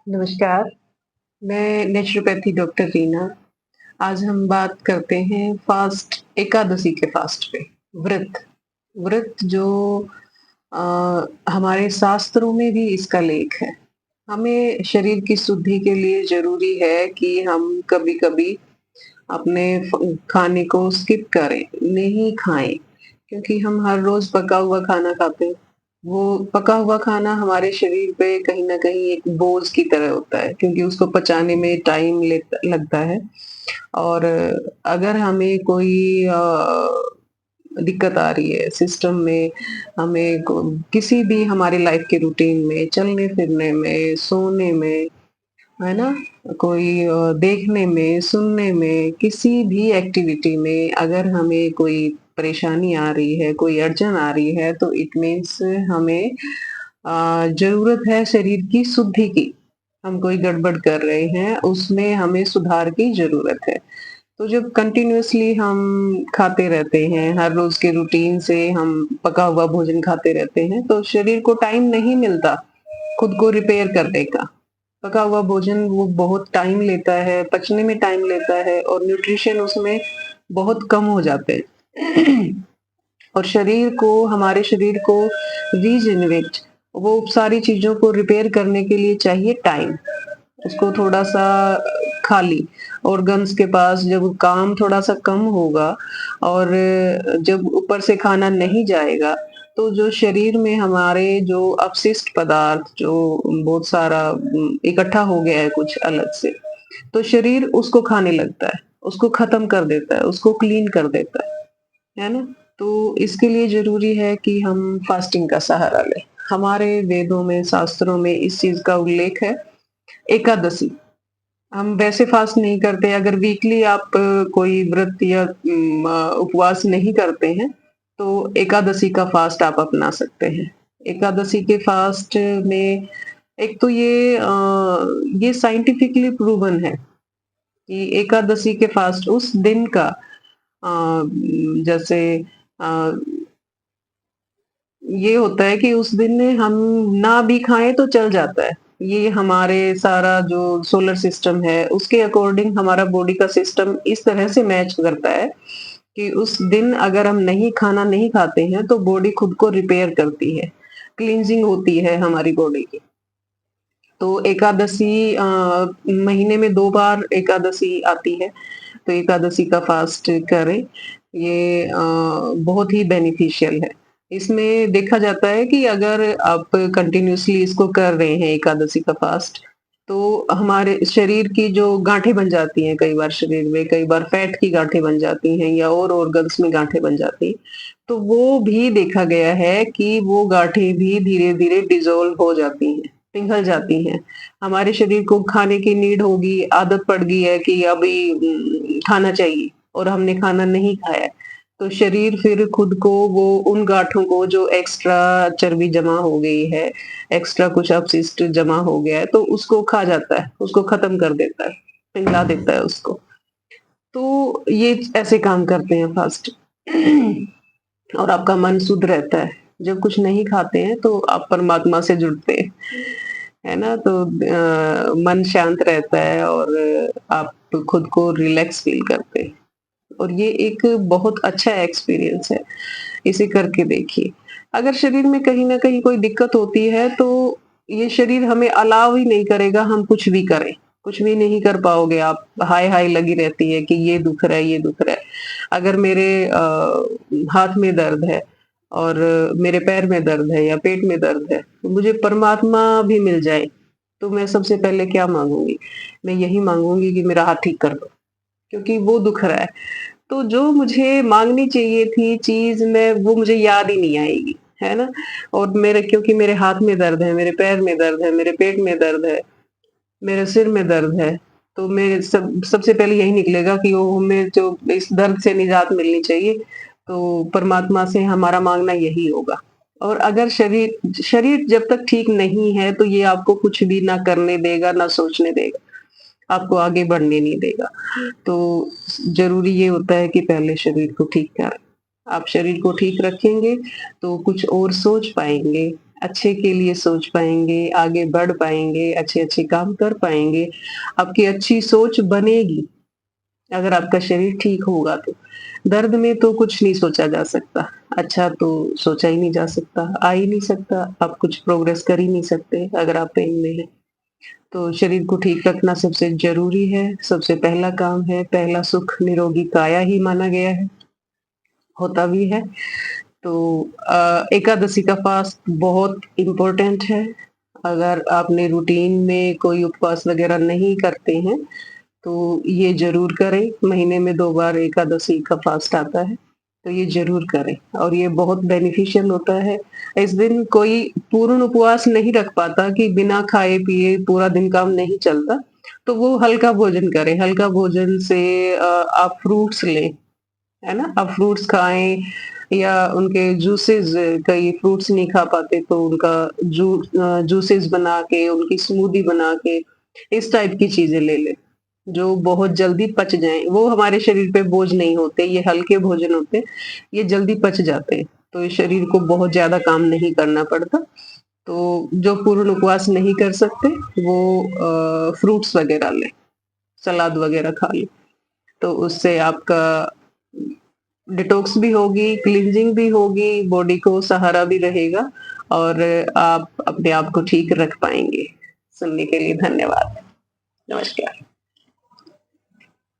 नमस्कार, मैं naturopathy doctor Reena. आज हम बात करते हैं फास्ट एकादशी के फास्ट पे। व्रत, व्रत जो हमारे शास्त्रों में भी इसका लेख है। हमें शरीर की शुद्धि के लिए ज़रूरी है कि हम कभी-कभी अपने खाने को स्किप करें, नहीं खाएँ, क्योंकि हम हर रोज़ पका हुआ खाना खाते हैं। वो पका हुआ खाना हमारे शरीर पे कहीं न कहीं एक बोझ की तरह होता है, क्योंकि उसको पचाने में टाइम लगता है। और अगर हमें कोई दिक्कत आ रही है सिस्टम में, हमें किसी भी हमारे लाइफ के रूटीन में, चलने फिरने में, सोने में, है ना? कोई देखने में, सुनने में, किसी भी एक्टिविटी में अगर हमें कोई परेशानी आ रही है, कोई अड़चन आ रही है, तो इट मीन्स हमें ज़रूरत है शरीर की शुद्धि की। हम कोई गड़बड़ कर रहे हैं, उसमें हमें सुधार की ज़रूरत है। तो जब कंटिन्यूअसली हम खाते रहते हैं, हर रोज़ के रूटीन से हम पका हुआ भोजन खाते रहते हैं, तो शरीर को टाइम नहीं मिलता खुद को रिपेयर करने का। पका हुआ भोजन वो बहुत टाइम लेता है, पचने में टाइम लेता है और न्यूट्रिशन उसमें बहुत कम हो जाते हैं। और हमारे शरीर को रीजेनरेट, वो सारी चीज़ों को रिपेयर करने के लिए चाहिए टाइम। उसको थोड़ा-सा खाली ऑर्गन्स के पास जब काम थोड़ा-सा कम होगा और जब ऊपर से खाना नहीं जाएगा, तो जो शरीर में हमारे जो अपशिष्ट पदार्थ जो बहुत सारा इकट्ठा हो गया है कुछ अलग से, तो शरीर उसको खाने लगता है, उसको खत्म कर देता है, उसको क्लीन कर देता है ना? तो इसके लिए ज़रूरी है कि हम फास्टिंग का सहारा लें। हमारे वेदों में, शास्त्रों में इस चीज़ का उल्लेख है। एकादशी, हम वैसे फास्ट नहीं करते, अगर वीकली आप कोई व्रत या उपवास नहीं करते हैं, तो एकादशी का फास्ट आप अपना सकते हैं। एकादशी के फास्ट में एक तो ये साइंटिफिकली प्रूवन है कि एकादशी के फास्ट उस दिन का जैसे अ, ये होता है कि उस दिन हम ना भी खाएँ तो चल जाता है। ये हमारे सारा जो सोलर सिस्टम है, उसके अकॉर्डिंग हमारा बॉडी का सिस्टम इस तरह से मैच करता है कि उस दिन अगर हम खाना नहीं खाते हैं, तो बॉडी खुद को रिपेयर करती है, क्लींजिंग होती है हमारी बॉडी की। तो एकादशी महीने में 2 बार एकादशी आती है, तो एकादशी का फास्ट करें। ये बहुत ही बेनिफिशियल है। इसमें देखा जाता है कि अगर आप कंटिन्यूअसली इसको कर रहे हैं एकादशी का फास्ट, तो हमारे शरीर की जो गाँठें बन जाती हैं कई बार शरीर में, कई बार फैट की गाँठें बन जाती हैं या और ऑर्गन्स में गाँठें बन जाती हैं, तो वो भी देखा गया है कि वो गाँठें भी धीरे-धीरे डिसॉल्व हो जाती हैं, पिघल जाती हैं। हमारे शरीर को खाने की नीड होगी, आदत पड़ गई है कि अभी खाना चाहिए और हमने खाना नहीं खाया है, तो शरीर फिर खुद को वो उन गाँठों को जो एक्स्ट्रा चर्बी जमा हो गई है, एक्स्ट्रा कुछ अपशिष्ट जमा हो गया है, तो उसको खा जाता है, उसको खत्म कर देता है, पिघला देता है उसको। तो ये ऐसे काम करते हैं फास्ट। और आपका मन शुद्ध रहता है। जब कुछ नहीं खाते हैं तो आप परमात्मा से जुड़ते हैं, है ना? तो मन शांत रहता है और आप खुद को रिलैक्स फ़ील करते हैं और ये एक बहुत अच्छा एक्सपीरियंस है, इसे करके देखिए। अगर शरीर में कहीं न कहीं कोई दिक्कत होती है तो ये शरीर हमें अलाउ ही नहीं करेगा हम कुछ भी करें, कुछ भी नहीं कर पाओगे आप, हाय-हाय लगी रहती है कि ये दुख रहा है, ये दुख रहा है। अगर मेरे हाथ में दर्द है और मेरे पैर में दर्द है या पेट में दर्द है, तो मुझे परमात्मा भी मिल जाए, तो मैं सबसे पहले क्या माँगूँगी? मैं यही माँगूँगी कि मेरा हाथ ठीक कर दो, क्योंकि वो दुख रहा है। तो जो मुझे माँगनी चाहिए थी चीज़ मैं वो मुझे याद ही नहीं आएगी, है ना? और क्योंकि मेरे हाथ में दर्द है, मेरे पैर में दर्द है, मेरे पेट में दर्द है, मेरे सिर में दर्द है, तो मेरे सबसे पहले यही निकलेगा कि वो हमें जो इस दर्द से निजात मिलनी चाहिए, तो परमात्मा से हमारा माँगना यही होगा। और अगर शरीर शरीर जब तक ठीक नहीं है, तो ये आपको कुछ भी ना करने देगा, ना सोचने देगा, आपको आगे बढ़ने नहीं देगा। तो ज़रूरी ये होता है कि पहले शरीर को ठीक करें। आप शरीर को ठीक रखेंगे, तो कुछ और सोच पाएँगे, अच्छे के लिए सोच पाएँगे, आगे बढ़ पाएँगे, अच्छे-अच्छे काम कर पाएँगे, आपकी अच्छी सोच बनेगी, अगर आपका शरीर ठीक होगा तो। दर्द में तो कुछ नहीं सोचा जा सकता, अच्छा तो सोचा ही नहीं जा सकता, आ ही नहीं सकता, आप कुछ प्रोग्रेस कर ही नहीं सकते अगर आप पेन में हैं। तो शरीर को ठीक रखना सबसे ज़रूरी है, सबसे पहला काम है, पहला सुख निरोगी काया ही माना गया है, होता भी है। तो एकादशी का फ़ास्ट बहुत इम्पोर्टेंट है। अगर आपने रूटीन में कोई उपवास वग़ैरह नहीं करते हैं, तो ये ज़रूर करें। महीने में 2 बार एकादशी का फ़ास्ट आता है, तो ये ज़रूर करें और ये बहुत बेनिफिशियल होता है। इस दिन कोई पूर्ण उपवास नहीं रख पाता कि बिना खाए-पिए पूरा दिन काम नहीं चलता, तो वो हल्का भोजन करें। हल्का भोजन से आप फ्रूट्स लें, है ना? आप फ्रूट्स खाएँ या उनके जूसेज़, कई फ्रूट्स नहीं खा पाते तो उनका जूसेज़ बना के, उनकी स्मूदी बना के, इस टाइप की चीज़ें ले लें, जो बहुत जल्दी पच जाएँ। वो हमारे शरीर पे बोझ नहीं होते, ये हल्के भोजन होते हैं, ये जल्दी पच जाते हैं, तो ये शरीर को बहुत ज़्यादा काम नहीं करना पड़ता। तो जो पूर्ण उपवास नहीं कर सकते, वो फ्रूट्स वगैरह लें, सलाद वगैरह खा लें, तो उससे आपका डिटॉक्स भी होगी, क्लींजिंग भी होगी, बॉडी को सहारा भी रहेगा और आप अपने आप को ठीक रख पाएँगे। सुनने के लिए धन्यवाद। नमस्कार।